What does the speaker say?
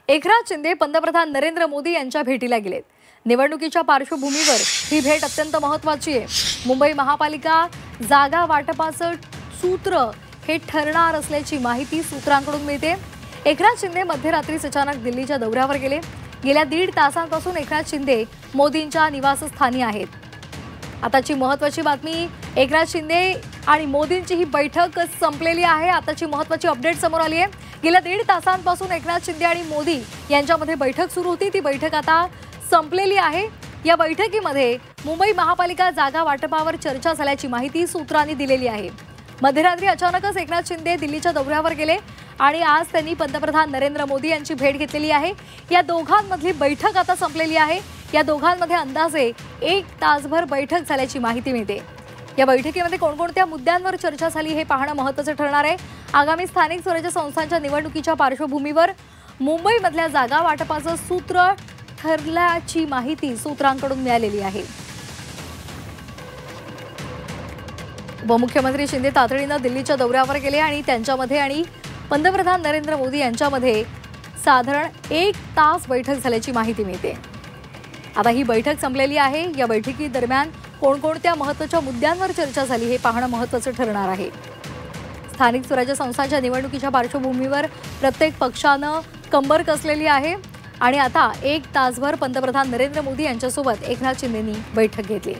एकनाथ शिंदे पंतप्रधान नरेंद्र मोदी यांच्या भेटीला गेलेत। निवडणुकीच्या पार्श्वभूमीवर ही भेट अत्यंत महत्त्वाची आहे। मुंबई महापालिका जागा वाटपाचं सूत्र हे ठरणार असल्याची माहिती सूत्रांकडून मिळते। एकनाथ शिंदे मध्यरात्रीच अचानक दिल्लीच्या दौऱ्यावर गेले। गेल्या 1.5 तासांपासून एकनाथ शिंदे मोदींच्या निवासस्थानी आहेत। आताची महत्त्वाची बातमी, एकनाथ शिंदे आणि मोदींची ही बैठक संपलेली आहे। आताची महत्त्वाची अपडेट समोर आली आहे। गेल्या 1.5 तासांपासून एकनाथ शिंदे आणि मोदी यांच्यामध्ये बैठक सुरू होती, ती बैठक आता संपलेली आहे। या बैठकीमध्ये मुंबई महापालिका जागा वाटपावर चर्चा झाल्याची माहिती सूत्रांनी दिलेली आहे। मध्यरात्री अचानकच एकनाथ शिंदे दिल्लीच्या दौऱ्यावर गेले आणि आज त्यांनी पंतप्रधान नरेंद्र मोदी यांची भेट घेतलेली आहे। या दोघांमधली बैठक आता संपलेली आहे। या दोघांमध्ये अंदाजे 1 तासभर बैठक झाल्याची माहिती मिळते। या बैठकीमध्ये कोणकोणत्या मुद्द्यांवर चर्चा झाली हे पाहणं महत्त्वाचं ठरणार आहे। आगामी स्थानिक स्वराज्य संस्थांच्या निवडणुकीच्या पार्श्वभूमीवर मुंबईमधल्या जागा वाटपाचं सूत्र ठरल्याची माहिती सूत्रांकडून मिळालेली आहे। उपमुख्यमंत्री शिंदे तातडीनं दिल्लीच्या दौऱ्यावर गेले आणि त्यांच्यामध्ये आणि पंतप्रधान नरेंद्र मोदी यांच्यामध्ये साधारण 1 तास बैठक झाल्याची माहिती मिळते। आता ही बैठक संपलेली आहे। या बैठकीदरम्यान कोणकोणत्या महत्त्वाच्या मुद्द्यांवर चर्चा झाली हे पाहणं महत्त्वाचं ठरणार आहे। स्थानिक स्वराज्य संस्थांच्या निवडणुकीच्या पार्श्वभूमीवर प्रत्येक पक्षानं कंबर कसलेली आहे आणि आता 1 तासभर पंतप्रधान नरेंद्र मोदी यांच्यासोबत एकनाथ शिंदेंनी बैठक घेतली।